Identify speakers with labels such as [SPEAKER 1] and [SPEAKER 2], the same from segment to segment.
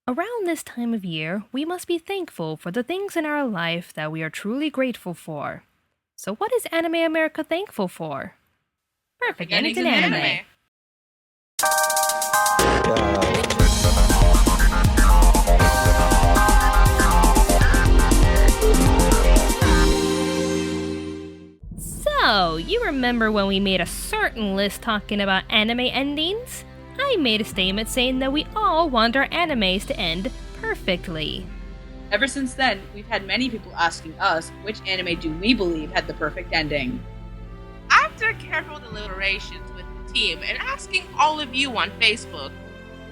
[SPEAKER 1] Around this time of year, we must be thankful for the things in our life that we are truly grateful for. So what is Anime America thankful for? Perfect endings in anime. So, you remember when we made a certain list talking about anime endings? I made a statement saying that we all want our animes to end perfectly.
[SPEAKER 2] Ever since then, we've had many people asking us which anime do we believe had the perfect ending.
[SPEAKER 3] After careful deliberations with the team and asking all of you on Facebook,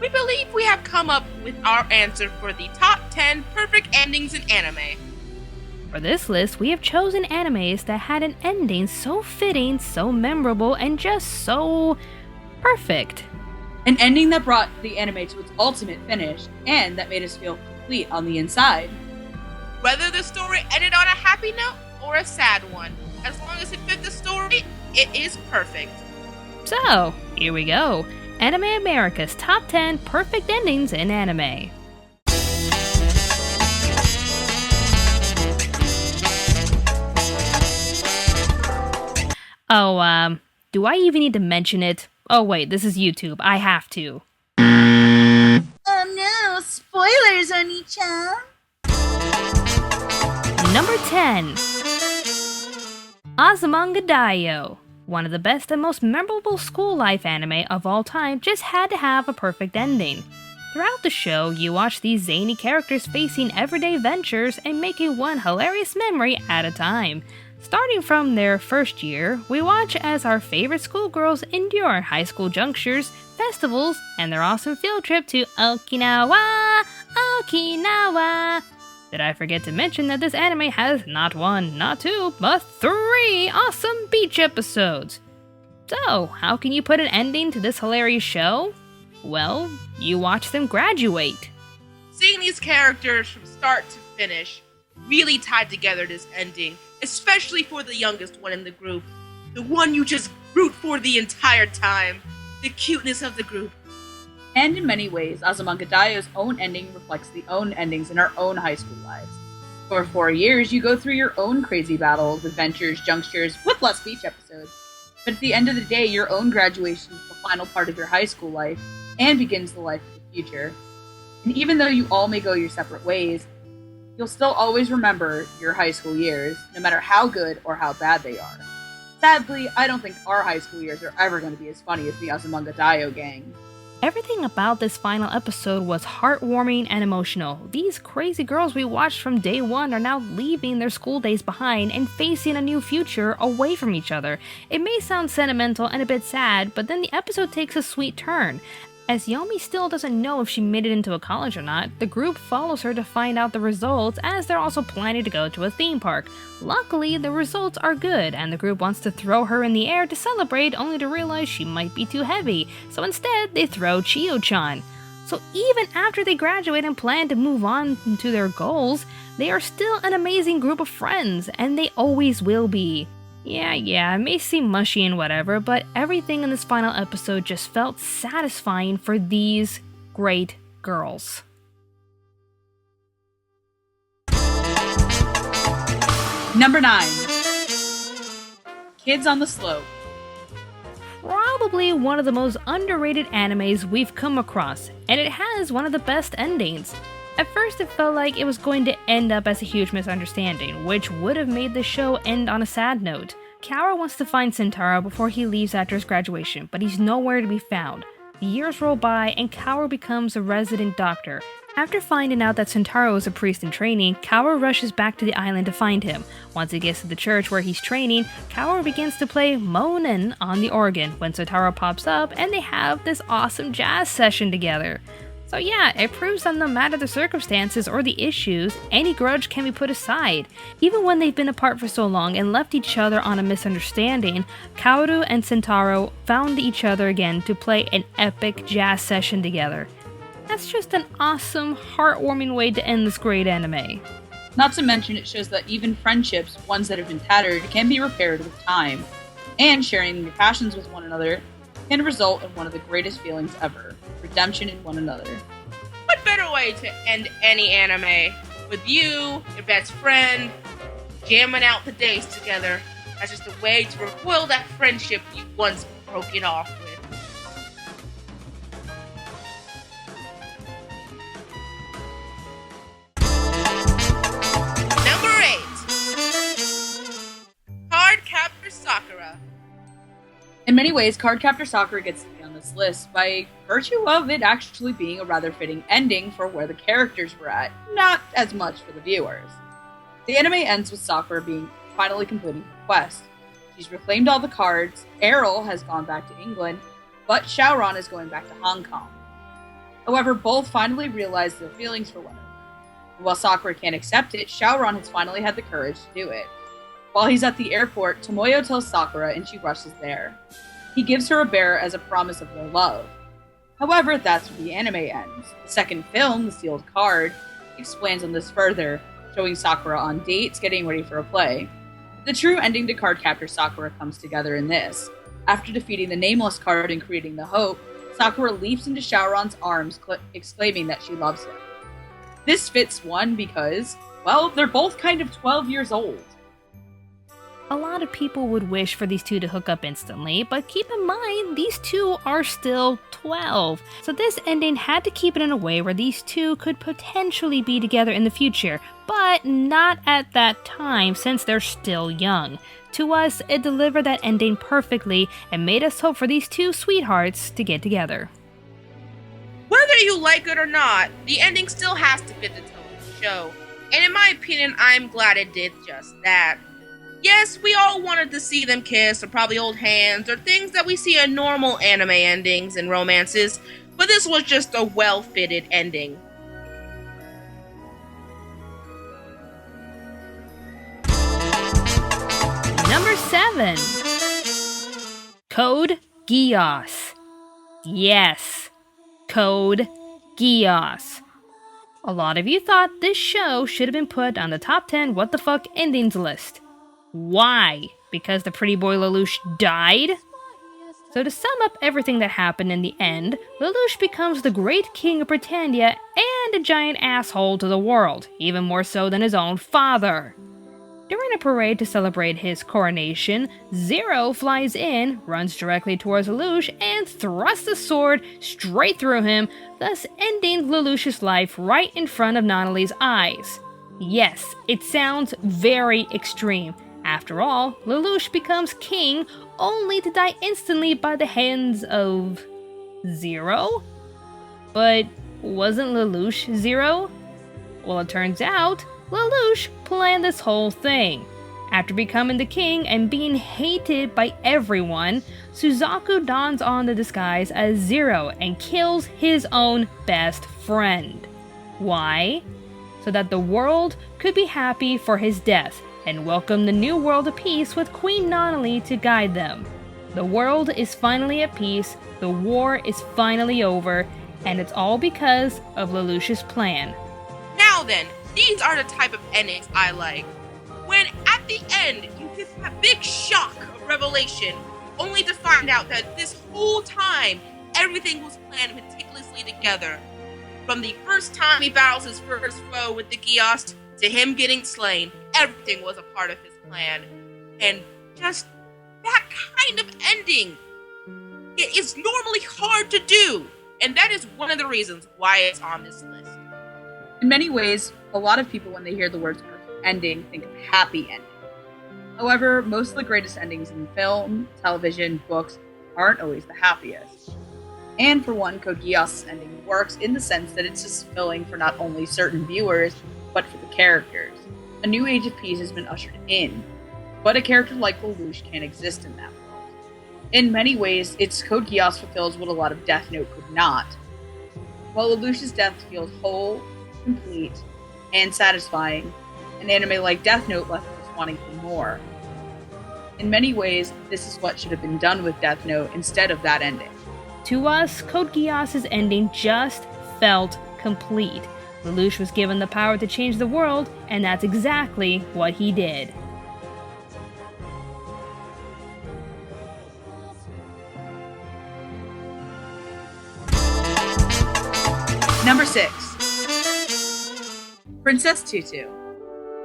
[SPEAKER 3] we believe we have come up with our answer for the top 10 perfect endings in anime.
[SPEAKER 1] For this list, we have chosen animes that had an ending so fitting, so memorable, and just so perfect.
[SPEAKER 2] An ending that brought the anime to its ultimate finish, and that made us feel complete on the inside.
[SPEAKER 3] Whether the story ended on a happy note or a sad one, as long as it fit the story, it is perfect.
[SPEAKER 1] So, here we go. Anime America's top 10 perfect endings in anime. Oh, do I even need to mention it? Oh wait, this is YouTube. I have to.
[SPEAKER 4] Oh no, spoilers, Oni-chan!
[SPEAKER 1] Number 10. Azumanga Daioh. One of the best and most memorable school life anime of all time just had to have a perfect ending. Throughout the show, you watch these zany characters facing everyday ventures and making one hilarious memory at a time. Starting from their first year, we watch as our favorite schoolgirls endure high school junctures, festivals, and their awesome field trip to Okinawa! Did I forget to mention that this anime has not one, not two, but 3 awesome beach episodes? So, how can you put an ending to this hilarious show? Well, you watch them graduate.
[SPEAKER 3] Seeing these characters from start to finish really tied together this ending, especially for the youngest one in the group, the one you just root for the entire time, the cuteness of the group.
[SPEAKER 2] And in many ways, Azumanga Daioh's own ending reflects the own endings in our own high school lives. For 4 years, you go through your own crazy battles, adventures, junctures, with less beach episodes. But at the end of the day, your own graduation is the final part of your high school life, and begins the life of the future. And even though you all may go your separate ways, you'll still always remember your high school years, no matter how good or how bad they are. Sadly, I don't think our high school years are ever going to be as funny as the Azumanga Daioh gang.
[SPEAKER 1] Everything about this final episode was heartwarming and emotional. These crazy girls we watched from day one are now leaving their school days behind and facing a new future away from each other. It may sound sentimental and a bit sad, but then the episode takes a sweet turn. As Yomi still doesn't know if she made it into a college or not, the group follows her to find out the results, as they're also planning to go to a theme park. Luckily, the results are good, and the group wants to throw her in the air to celebrate, only to realize she might be too heavy, so instead they throw Chiyo-chan. So even after they graduate and plan to move on to their goals, they are still an amazing group of friends, and they always will be. Yeah, it may seem mushy and whatever, but everything in this final episode just felt satisfying for these great girls.
[SPEAKER 2] Number 9. Kids on the Slope.
[SPEAKER 1] Probably one of the most underrated animes we've come across, and it has one of the best endings. At first it felt like it was going to end up as a huge misunderstanding, which would have made the show end on a sad note. Kaoru wants to find Sentaro before he leaves after his graduation, but he's nowhere to be found. The years roll by and Kaoru becomes a resident doctor. After finding out that Sentaro is a priest in training, Kaoru rushes back to the island to find him. Once he gets to the church where he's training, Kaoru begins to play Monin on the organ when Sentaro pops up and they have this awesome jazz session together. So yeah, it proves that no matter the circumstances or the issues, any grudge can be put aside. Even when they've been apart for so long and left each other on a misunderstanding, Kaoru and Sentaro found each other again to play an epic jazz session together. That's just an awesome, heartwarming way to end this great anime.
[SPEAKER 2] Not to mention, it shows that even friendships, ones that have been tattered, can be repaired with time. And sharing your passions with one another can result in one of the greatest feelings ever, redemption in one another.
[SPEAKER 3] What better way way to end any anime. With you, your best friend, jamming out the days together. That's just a way to recoil that friendship you once broke it off with. Number 8. Cardcaptor Sakura.
[SPEAKER 2] In many ways, Cardcaptor Sakura gets to be on this list by virtue of it actually being a rather fitting ending for where the characters were at, not as much for the viewers. The anime ends with Sakura being finally completing her quest. She's reclaimed all the cards, Errol has gone back to England, but Shaoran is going back to Hong Kong. However, both finally realize their feelings for one another. And while Sakura can't accept it, Shaoran has finally had the courage to do it. While he's at the airport, Tomoyo tells Sakura and she rushes there. He gives her a bear as a promise of their love. However, that's where the anime ends. The second film, The Sealed Card, expands on this further, showing Sakura on dates, getting ready for a play. The true ending to Cardcaptor Sakura comes together in this. After defeating the Nameless card and creating the Hope, Sakura leaps into Shaoran's arms, exclaiming that she loves him. This fits one because, well, they're both kind of 12 years old.
[SPEAKER 1] A lot of people would wish for these two to hook up instantly, but keep in mind, these two are still 12. So this ending had to keep it in a way where these two could potentially be together in the future, but not at that time since they're still young. To us, it delivered that ending perfectly and made us hope for these two sweethearts to get together.
[SPEAKER 3] Whether you like it or not, the ending still has to fit the tone of the show. And in my opinion, I'm glad it did just that. Yes, we all wanted to see them kiss, or probably hold hands, or things that we see in normal anime endings and romances, but this was just a well-fitted ending.
[SPEAKER 1] Number 7. Code Geass. Yes, Code Geass. A lot of you thought this show should have been put on the top 10 what the fuck endings list. Why? Because the pretty boy Lelouch died? So to sum up everything that happened in the end, Lelouch becomes the great king of Britannia and a giant asshole to the world, even more so than his own father. During a parade to celebrate his coronation, Zero flies in, runs directly towards Lelouch, and thrusts a sword straight through him, thus ending Lelouch's life right in front of Nonali's eyes. Yes, it sounds very extreme. After all, Lelouch becomes king only to die instantly by the hands of Zero? But wasn't Lelouch Zero? Well, it turns out, Lelouch planned this whole thing. After becoming the king and being hated by everyone, Suzaku dons on the disguise as Zero and kills his own best friend. Why? So that the world could be happy for his death and welcome the new world of peace with Queen Nonali to guide them. The world is finally at peace, the war is finally over, and it's all because of Lelouch's plan.
[SPEAKER 3] Now then, these are the type of endings I like. When at the end, you get that big shock of revelation, only to find out that this whole time, everything was planned meticulously together. From the first time he battles his first foe with the Geass, to him getting slain, everything was a part of his plan. And just that kind of ending, it is normally hard to do. And that is one of the reasons why it's on this list.
[SPEAKER 2] In many ways, a lot of people, when they hear the words perfect ending, think of happy ending. However, most of the greatest endings in film, television, books aren't always the happiest. And for one, Code Geass' ending works in the sense that it's fulfilling for not only certain viewers, but for the characters. A new age of peace has been ushered in, but a character like Lelouch can't exist in that world. In many ways, its Code Geass fulfills what a lot of Death Note could not. While Lelouch's death feels whole, complete, and satisfying, an anime like Death Note left us wanting for more. In many ways, this is what should have been done with Death Note instead of that ending.
[SPEAKER 1] To us, Code Geass' ending just felt complete. Lelouch was given the power to change the world, and that's exactly what he did.
[SPEAKER 2] Number 6. Princess Tutu.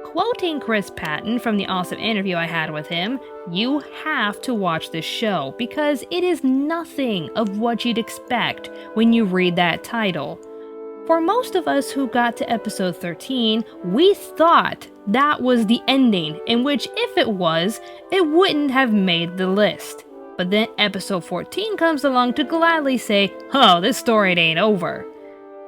[SPEAKER 1] Quoting Chris Patton from the awesome interview I had with him, you have to watch this show because it is nothing of what you'd expect when you read that title. For most of us who got to episode 13, we thought that was the ending, in which if it was, it wouldn't have made the list. But then episode 14 comes along to gladly say, oh, this story ain't over.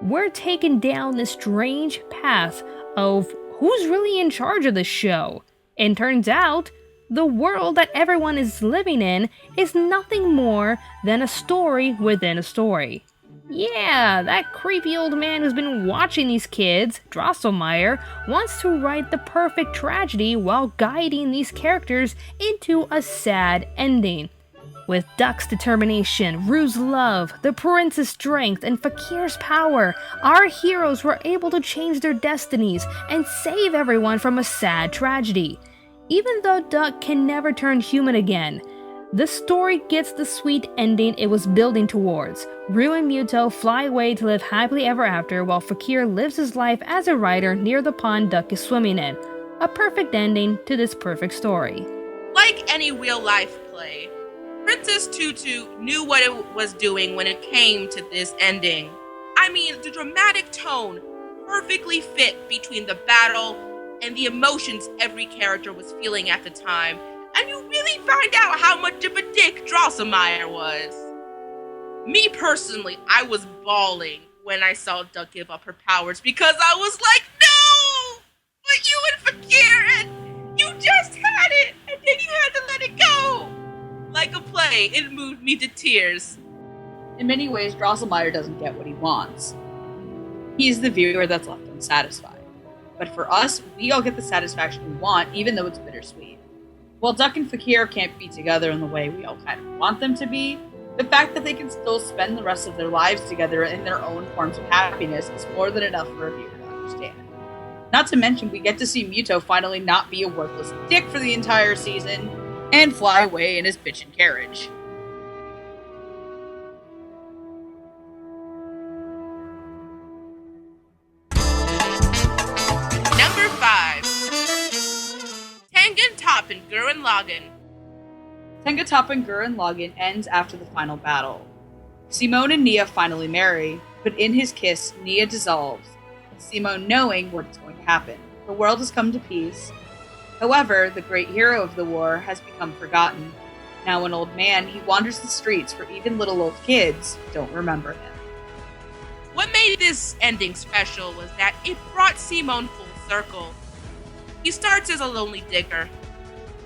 [SPEAKER 1] We're taken down this strange path of who's really in charge of this show? And turns out, the world that everyone is living in is nothing more than a story within a story. Yeah, that creepy old man who's been watching these kids, Drosselmeyer, wants to write the perfect tragedy while guiding these characters into a sad ending. With Duck's determination, Rue's love, the prince's strength, and Fakir's power, our heroes were able to change their destinies and save everyone from a sad tragedy. Even though Duck can never turn human again, the story gets the sweet ending it was building towards. Rue and Muto fly away to live happily ever after while Fakir lives his life as a writer near the pond Duck is swimming in. A perfect ending to this perfect story.
[SPEAKER 3] Like any real-life play, Princess Tutu knew what it was doing when it came to this ending. I mean, the dramatic tone perfectly fit between the battle and the emotions every character was feeling at the time, and you really find out how much of a dick Drosselmeyer was. Me personally, I was bawling when I saw Duck give up her powers because I was like, no! But you and Fakir, and you just had it, and then you had to let it go! Like a play, it moved me to tears.
[SPEAKER 2] In many ways, Drosselmeyer doesn't get what he wants. He's the viewer that's left unsatisfied. But for us, we all get the satisfaction we want, even though it's bittersweet. While Duck and Fakir can't be together in the way we all kind of want them to be, the fact that they can still spend the rest of their lives together in their own forms of happiness is more than enough for a viewer to understand. Not to mention, we get to see Muto finally not be a worthless dick for the entire season, and fly away in his bitchin' carriage.
[SPEAKER 3] Number 5. Tengen Top and Gurren Lagann.
[SPEAKER 2] Tengen Toppa and Gurren Lagann ends after the final battle. Simone and Nia finally marry, but in his kiss, Nia dissolves, Simone knowing what's going to happen. The world has come to peace. However, the great hero of the war has become forgotten. Now an old man, he wanders the streets for even little old kids don't remember him.
[SPEAKER 3] What made this ending special was that it brought Simone full circle. He starts as a lonely digger.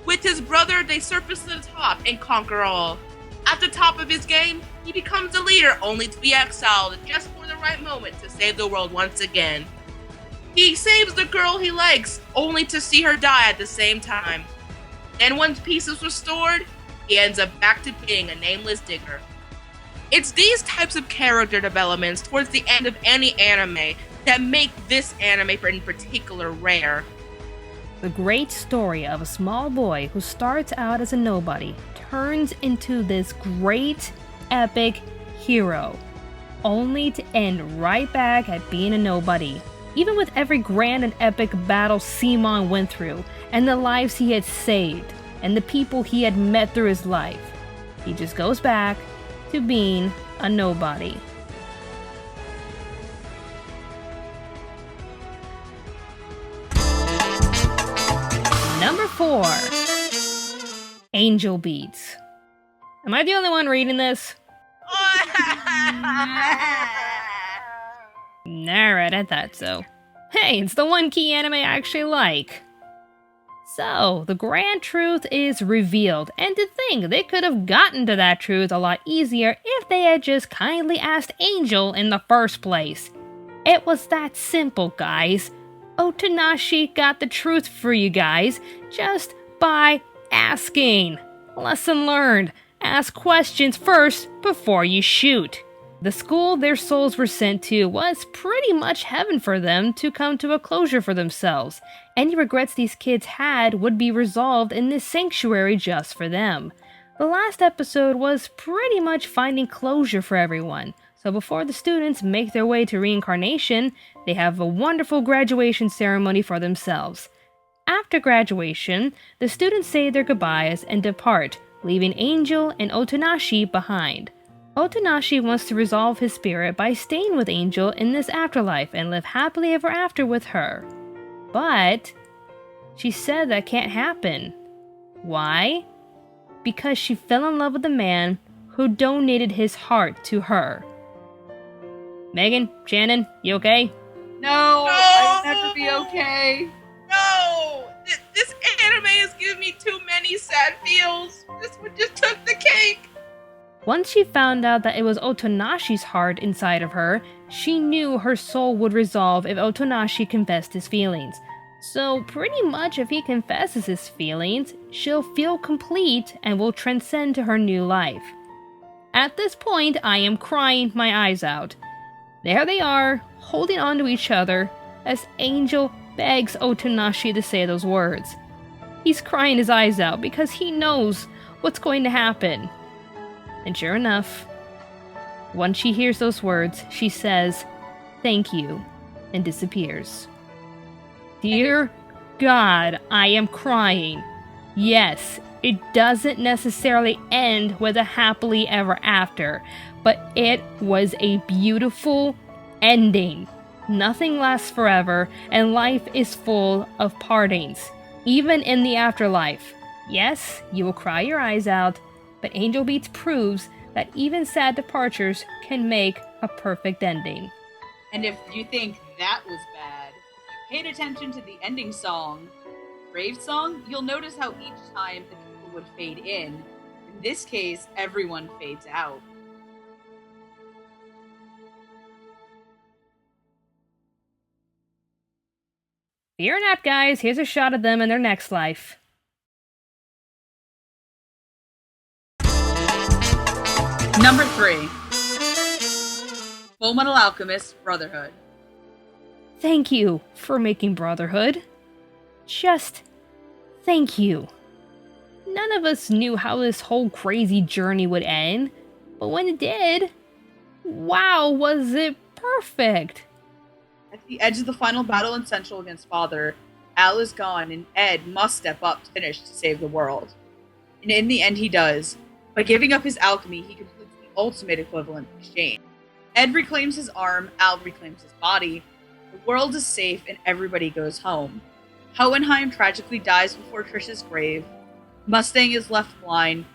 [SPEAKER 3] With his brother, they surface to the top and conquer all. At the top of his game, he becomes a leader only to be exiled just for the right moment to save the world once again. He saves the girl he likes, only to see her die at the same time. Then once peace is restored, he ends up back to being a nameless digger. It's these types of character developments towards the end of any anime that make this anime in particular rare.
[SPEAKER 1] The great story of a small boy who starts out as a nobody turns into this great, epic hero, only to end right back at being a nobody. Even with every grand and epic battle Simon went through, and the lives he had saved, and the people he had met through his life, he just goes back to being a nobody. Number 4. Angel Beats. Am I the only one reading this? Alright, I thought so. Hey, it's the one key anime I actually like. So, the grand truth is revealed, and to think they could have gotten to that truth a lot easier if they had just kindly asked Angel in the first place. It was that simple, guys. Otanashi got the truth for you guys just by asking. Lesson learned. Ask questions first before you shoot. The school their souls were sent to was pretty much heaven for them to come to a closure for themselves. Any regrets these kids had would be resolved in this sanctuary just for them. The last episode was pretty much finding closure for everyone. So before the students make their way to reincarnation, they have a wonderful graduation ceremony for themselves. After graduation, the students say their goodbyes and depart, leaving Angel and Otonashi behind. Otonashi wants to resolve his spirit by staying with Angel in this afterlife and live happily ever after with her. But she said that can't happen. Why? Because she fell in love with a man who donated his heart to her. Megan, Shannon, you okay?
[SPEAKER 2] No, I'll never be okay.
[SPEAKER 3] No! This anime is giving me too many sad feels. This one just took the cake.
[SPEAKER 1] Once she found out that it was Otonashi's heart inside of her, she knew her soul would resolve if Otonashi confessed his feelings. So pretty much if he confesses his feelings, she'll feel complete and will transcend to her new life. At this point, I am crying my eyes out. There they are, holding on to each other, as Angel begs Otonashi to say those words. He's crying his eyes out because he knows what's going to happen. And sure enough, once she hears those words, she says, "Thank you," and disappears. Dear God, I am crying. Yes, it doesn't necessarily end with a happily ever after, but it was a beautiful ending. Nothing lasts forever, and life is full of partings, even in the afterlife. Yes, you will cry your eyes out, but Angel Beats proves that even sad departures can make a perfect ending.
[SPEAKER 2] And if you think that was bad, if you paid attention to the ending song, Brave Song, you'll notice how each time the people would fade in. In this case, everyone fades out.
[SPEAKER 1] Fear not, guys. Here's a shot of them in their next life.
[SPEAKER 2] Number 3. Fullmetal Alchemist Brotherhood.
[SPEAKER 1] Thank you for making Brotherhood. Just thank you. None of us knew how this whole crazy journey would end, but when it did, wow, was it perfect.
[SPEAKER 2] At the edge of the final battle in Central against Father, Al is gone and Ed must step up to finish to save the world. And in the end he does. By giving up his alchemy, he completes the ultimate equivalent exchange. Ed reclaims his arm, Al reclaims his body, the world is safe and everybody goes home. Hohenheim tragically dies before Trish's grave, Mustang is left blind,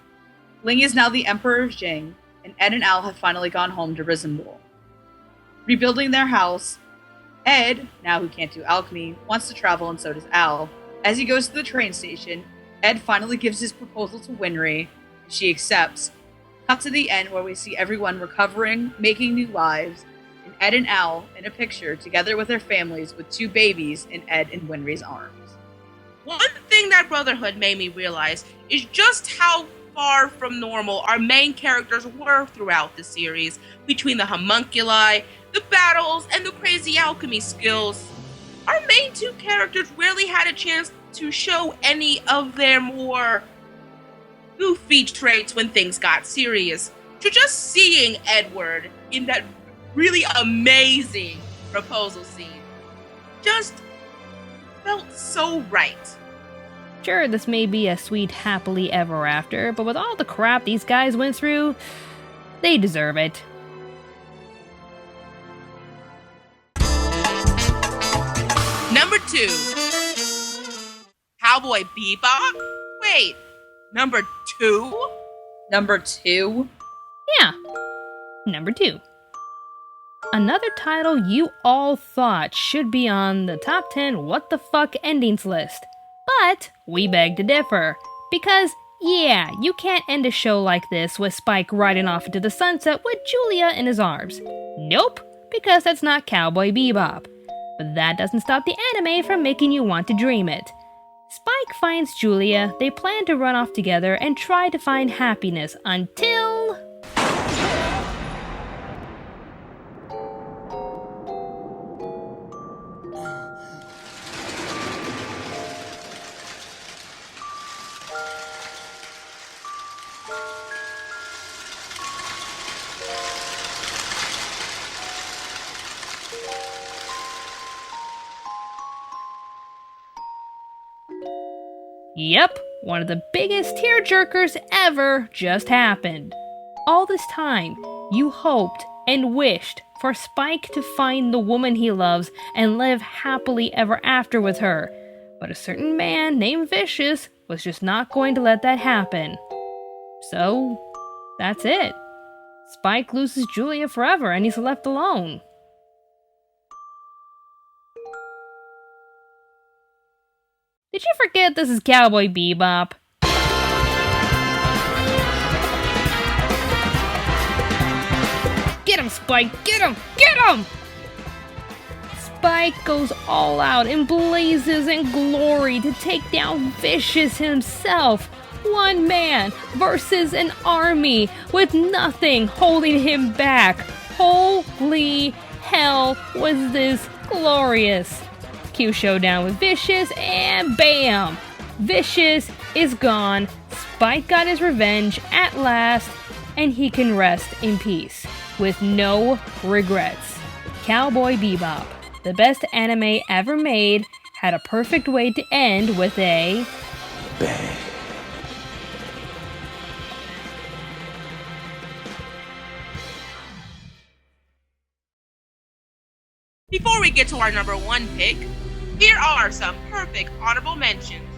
[SPEAKER 2] Ling is now the Emperor of Jing, and Ed and Al have finally gone home to Risenbul. Rebuilding their house, Ed, now who can't do alchemy, wants to travel and so does Al. As he goes to the train station, Ed finally gives his proposal to Winry, and she accepts. Cut to the end where we see everyone recovering, making new lives, and Ed and Al in a picture together with their families with 2 babies in Ed and Winry's arms.
[SPEAKER 3] One thing that Brotherhood made me realize is just how far from normal our main characters were throughout the series, between the homunculi, the battles, and the crazy alchemy skills. Our main 2 characters rarely had a chance to show any of their more goofy traits when things got serious. To just seeing Edward in that really amazing proposal scene just felt so right.
[SPEAKER 1] Sure, this may be a sweet happily ever after, but with all the crap these guys went through, they deserve it.
[SPEAKER 3] Number 2. Cowboy Bebop? Wait, number 2?
[SPEAKER 2] Number 2?
[SPEAKER 1] Yeah, number 2. Another title you all thought should be on the top 10 what the fuck endings list. But we beg to differ. Because, yeah, you can't end a show like this with Spike riding off into the sunset with Julia in his arms. Nope, because that's not Cowboy Bebop. But that doesn't stop the anime from making you want to dream it. Spike finds Julia, they plan to run off together and try to find happiness until... Yep, one of the biggest tearjerkers ever just happened. All this time, you hoped and wished for Spike to find the woman he loves and live happily ever after with her. But a certain man named Vicious was just not going to let that happen. So, that's it. Spike loses Julia forever and he's left alone. Did you forget this is Cowboy Bebop? Get him, Spike! Get him! Get him! Spike goes all out in blazes and glory to take down Vicious himself. One man versus an army with nothing holding him back. Holy hell, was this glorious! Cue showdown with Vicious and bam! Vicious is gone. Spike got his revenge at last and he can rest in peace with no regrets. Cowboy Bebop, the best anime ever made, had a perfect way to end with a bang.
[SPEAKER 3] Before we get to our number 1 pick, here are some perfect honorable mentions.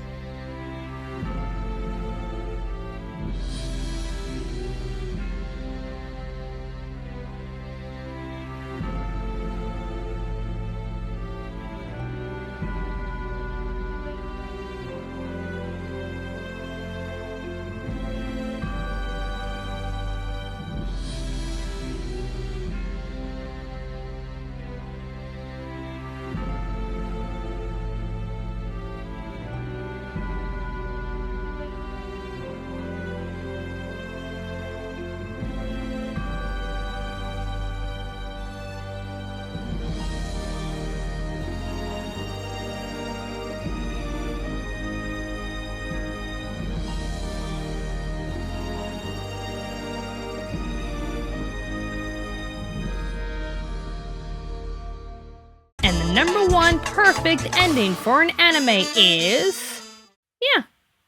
[SPEAKER 1] And the number 1 perfect ending for an anime is... Yeah,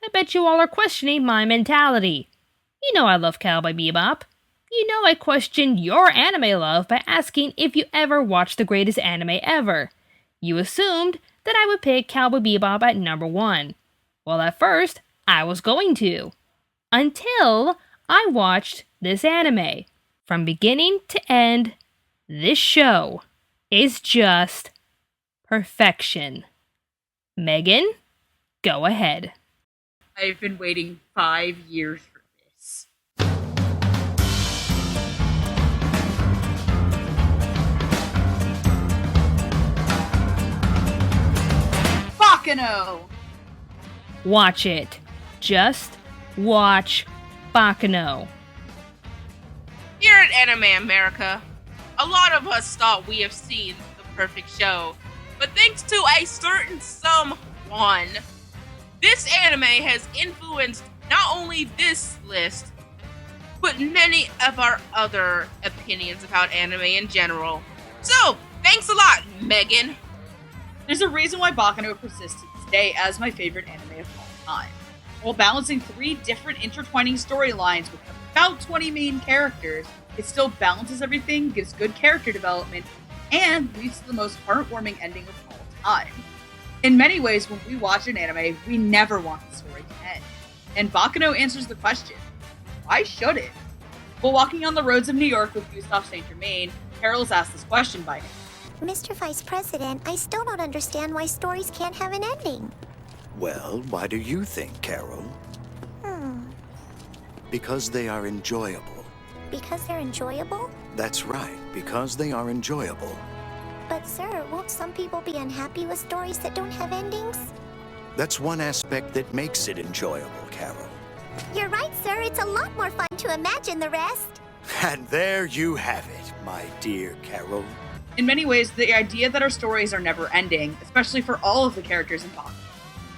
[SPEAKER 1] I bet you all are questioning my mentality. You know I love Cowboy Bebop. You know I questioned your anime love by asking if you ever watched the greatest anime ever. You assumed that I would pick Cowboy Bebop at number 1. Well, at first, I was going to. Until I watched this anime. From beginning to end, this show is just perfection. Megan, go ahead.
[SPEAKER 2] I've been waiting 5 years for this. Bakano!
[SPEAKER 1] Watch it. Just watch Bakano.
[SPEAKER 3] Here at Anime America, a lot of us thought we have seen the perfect show, but thanks to a certain someone, this anime has influenced not only this list, but many of our other opinions about anime in general. So, thanks a lot, Megan.
[SPEAKER 2] There's a reason why Bakano persists to this day as my favorite anime of all time. While balancing 3 different intertwining storylines with about 20 main characters, it still balances everything, gives good character development, and leads to the most heartwarming ending of all time. In many ways, when we watch an anime, we never want the story to end. And Bakano answers the question, why should it? While walking on the roads of New York with Gustave Saint Germain, Carol is asked this question by him.
[SPEAKER 5] Mr. Vice President, I still don't understand why stories can't have an ending.
[SPEAKER 6] Well, why do you think, Carol? Because they are enjoyable.
[SPEAKER 5] Because they're enjoyable?
[SPEAKER 6] That's right, because they are enjoyable.
[SPEAKER 5] But sir, won't some people be unhappy with stories that don't have endings?
[SPEAKER 6] That's one aspect that makes it enjoyable, Carol.
[SPEAKER 5] You're right, sir. It's a lot more fun to imagine the rest.
[SPEAKER 6] And there you have it, my dear Carol.
[SPEAKER 2] In many ways, the idea that our stories are never ending, especially for all of the characters in Bakano,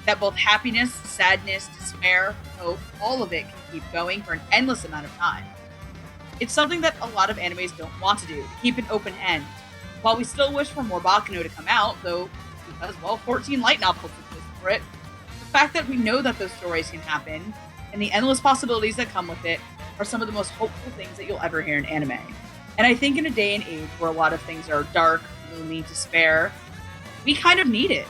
[SPEAKER 2] that both happiness, sadness, despair, hope, all of it can keep going for an endless amount of time. It's something that a lot of animes don't want to do, keep an open end. While we still wish for more Bakano to come out, though, because, well, 14 light novels exist for it, the fact that we know that those stories can happen and the endless possibilities that come with it are some of the most hopeful things that you'll ever hear in anime. And I think in a day and age where a lot of things are dark, gloomy, despair, we kind of need it.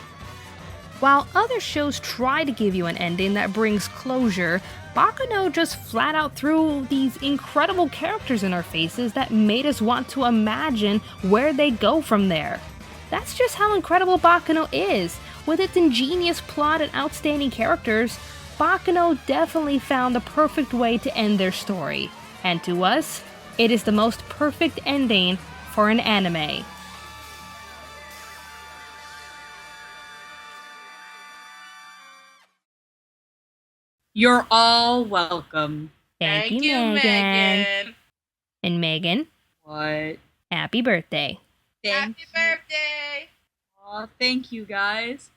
[SPEAKER 1] While other shows try to give you an ending that brings closure, Baccano just flat out threw these incredible characters in our faces that made us want to imagine where they go from there. That's just how incredible Baccano is. With its ingenious plot and outstanding characters, Baccano definitely found the perfect way to end their story. And to us, it is the most perfect ending for an anime.
[SPEAKER 2] You're all welcome.
[SPEAKER 1] Thank you, Megan. And Megan,
[SPEAKER 2] What?
[SPEAKER 1] happy birthday.
[SPEAKER 2] Thank
[SPEAKER 3] Happy birthday!
[SPEAKER 2] Aw, thank you, guys.